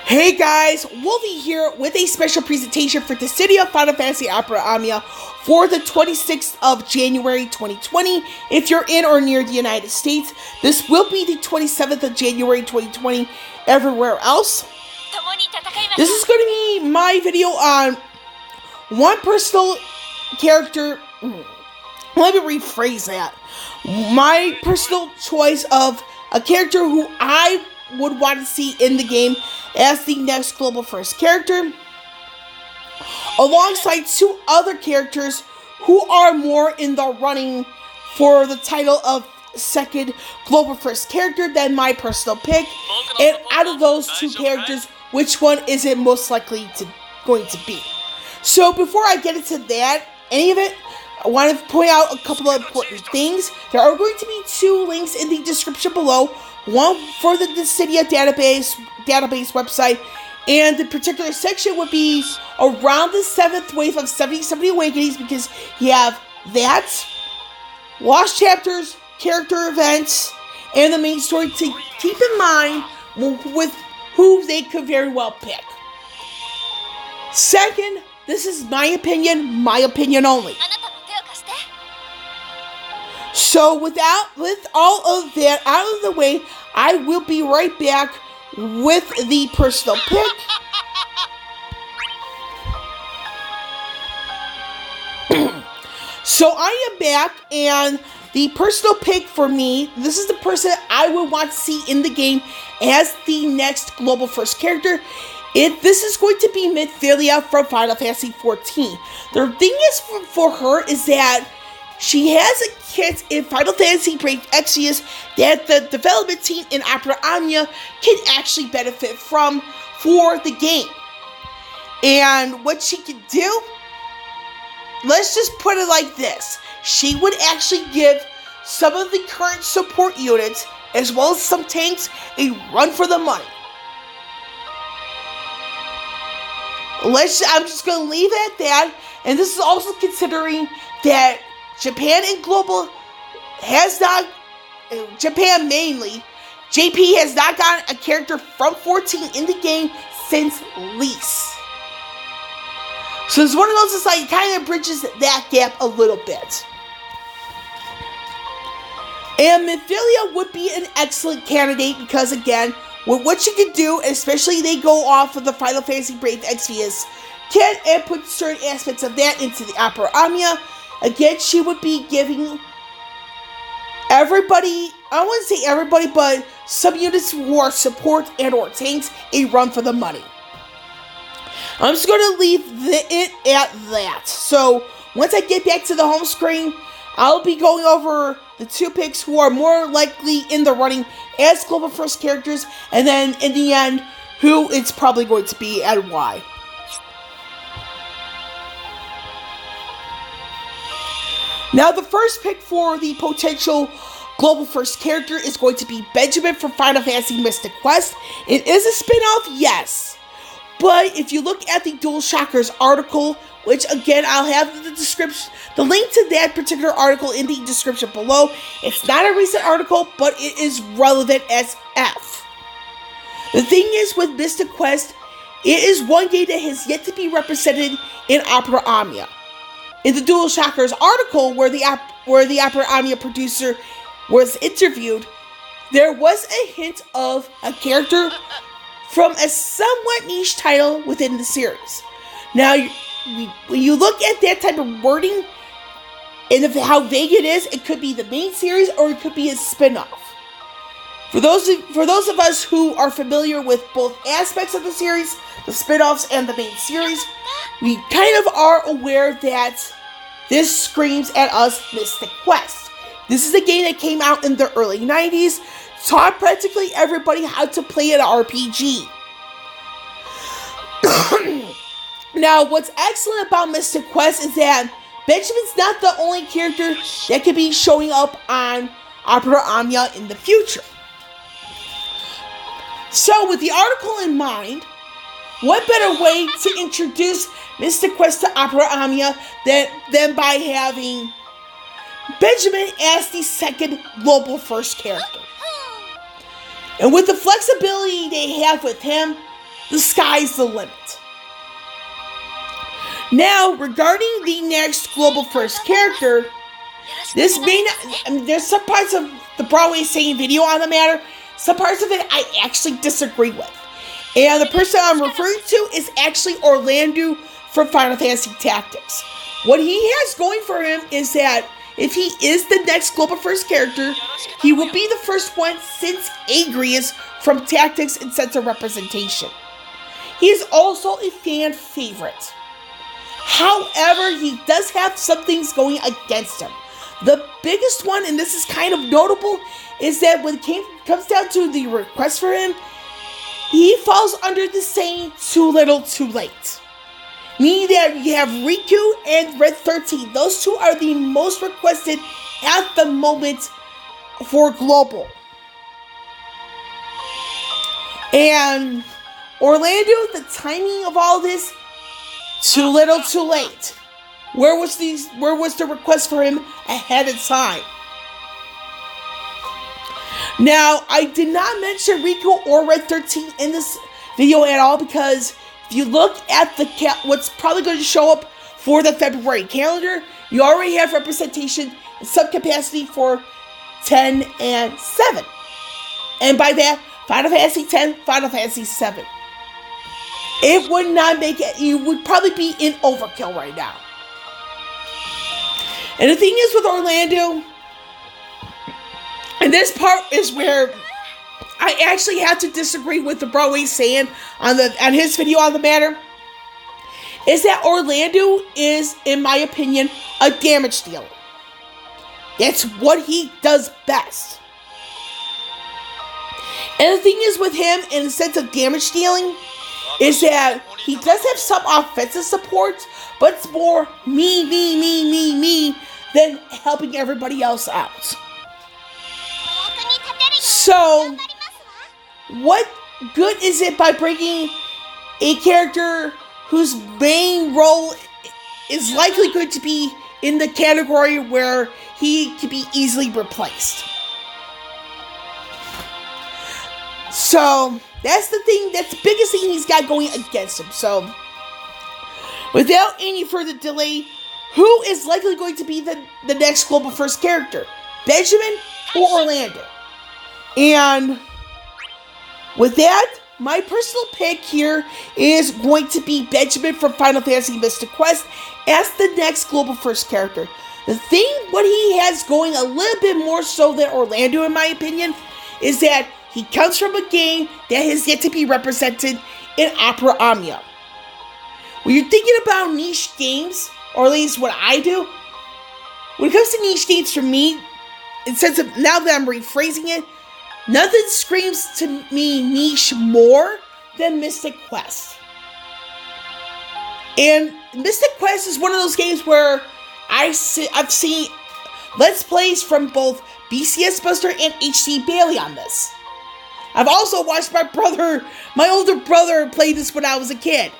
Hey guys, Wolvie here with a special presentation for the City of Final Fantasy Opera Amia for the 26th of January 2020. If you're in or near the United States, this will be the 27th of January 2020 everywhere else. This is going to be my video on one personal character. Let me rephrase that. My personal choice of a character who I would want to see in the game as the next Global First character, alongside two other characters who are more in the running for the title of second Global First character than my personal pick. And out of those two characters, which one is it most likely going to be? So before I get into that, any of it, I want to point out a couple of important things. There are going to be two links in the description below. One for the Dissidia database website, and the particular section would be around the 7th wave of 70 Awakenings, because you have that, Lost Chapters, character events, and the main story to keep in mind with who they could very well pick. Second, this is my opinion only. So with all of that out of the way, I will be right back with the personal pick. So I am back, and the personal pick for me, this is the person I would want to see in the game as the next Global First character. This is going to be Midfilia from Final Fantasy XIV. The thing is for her is that she has a kit in Final Fantasy Brave Exvius that the development team in Opera Amia can actually benefit from for the game. And what she can do, let's just put it like this. She would actually give some of the current support units, as well as some tanks, a run for the money. I'm just going to leave it at that. And this is also considering that Japan and Global Japan mainly, JP has not gotten a character from 14 in the game since Lise. So it's one of those that's like kind of bridges that gap a little bit. And Midfilia would be an excellent candidate because, again, with what she can do, especially they go off of the Final Fantasy Brave Exvius kit and put certain aspects of that into the Opera Amia. Again, she would be giving everybody, I wouldn't say everybody, but some units who are support and or tanks a run for the money. I'm just going to leave it at that. So, once I get back to the home screen, I'll be going over the two picks who are more likely in the running as Global First characters, and then in the end, who it's probably going to be and why. Now, the first pick for the potential Global First character is going to be Benjamin from Final Fantasy Mystic Quest. It is a spin-off, yes. But if you look at the Dualshockers article, which again, I'll have the link to that particular article in the description below. It's not a recent article, but it is relevant as F. The thing is with Mystic Quest, it is one game that has yet to be represented in Opera Amia. In the Dualshockers article, where the Opera Amia producer was interviewed, there was a hint of a character from a somewhat niche title within the series. Now, when you look at that type of wording and how vague it is, it could be the main series or it could be a spin-off. For those of us who are familiar with both aspects of the series, the spin-offs and the main series, we kind of are aware that this screams at us Mystic Quest. This is a game that came out in the early 90s, taught practically everybody how to play an RPG. Now, what's excellent about Mystic Quest is that Benjamin's not the only character that could be showing up on Opera Amia in the future. So, with the article in mind, what better way to introduce Mystic Quest to Opera Amia than by having Benjamin as the second Global First character? And with the flexibility they have with him, the sky's the limit. Now, regarding the next Global First character, this may not, I mean, there's some parts of the Broadway saying video on the matter, some parts of it I actually disagree with. And the person I'm referring to is actually Orlando from Final Fantasy Tactics. What he has going for him is that if he is the next Global First character, he will be the first one since Agrius from Tactics and Sense of Representation. He is also a fan favorite. However, he does have some things going against him. The biggest one, and this is kind of notable, is that when it comes down to the request for him, he falls under the saying, too little, too late. Meaning that you have Riku and Red 13. Those two are the most requested at the moment for Global. And Orlando, the timing of all this, too little, too late. Where was the request for him ahead of time? Now, I did not mention Riku or Red 13 in this video at all because if you look at the what's probably going to show up for the February calendar, you already have representation in some capacity for 10 and 7. And by that, Final Fantasy 10, Final Fantasy 7. It would not make it, you would probably be in overkill right now. And the thing is with Orlando, and this part is where I actually have to disagree with the Broadway saying on his video on the matter, is that Orlando is, in my opinion, a damage dealer. That's what he does best. And the thing is with him, in the sense of damage dealing, is that he does have some offensive support, but it's more me than helping everybody else out. So, what good is it by bringing a character whose main role is likely going to be in the category where he can be easily replaced? So, that's the thing, that's the biggest thing he's got going against him. So, without any further delay, who is likely going to be the next Global First character? Benjamin or Orlando? And with that, my personal pick here is going to be Benjamin from Final Fantasy Mystic Quest as the next Global First character. The thing, what he has going a little bit more so than Orlando, in my opinion, is that he comes from a game that has yet to be represented in Opera Omnia. When you're thinking about niche games, or at least what I do, when it comes to niche games for me, in sense of, now that I'm rephrasing it, nothing screams to me niche more than Mystic Quest. And Mystic Quest is one of those games where I've seen Let's Plays from both BCS Buster and HD Bailey on this. I've also watched my older brother play this when I was a kid.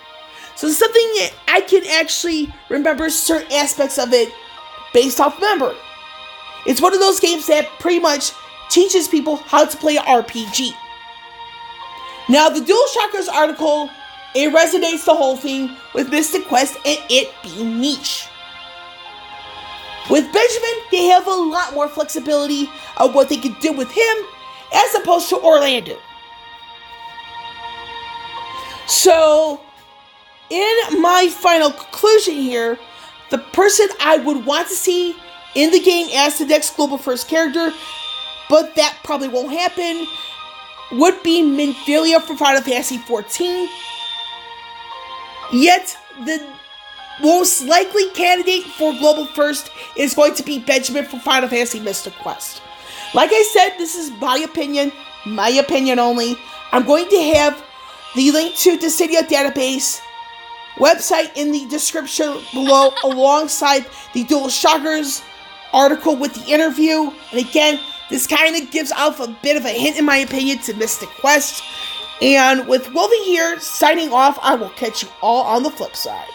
So it's something that I can actually remember certain aspects of it based off memory. It's one of those games that pretty much teaches people how to play an RPG. Now, the Dualshockers article, it resonates the whole thing with Mystic Quest and it being niche. With Benjamin, they have a lot more flexibility of what they can do with him as opposed to Orlando. So, in my final conclusion here, the person I would want to see in the game as the next Global First character, but that probably won't happen, would be Minfilia from Final Fantasy XIV. Yet, the most likely candidate for Global First is going to be Benjamin from Final Fantasy Mystic Quest. Like I said, this is my opinion only. I'm going to have the link to the Cydia database website in the description below, alongside the Dualshockers article with the interview. And again, this kind of gives off a bit of a hint, in my opinion, to Mystic Quest. And with Wolvie here signing off, I will catch you all on the flip side.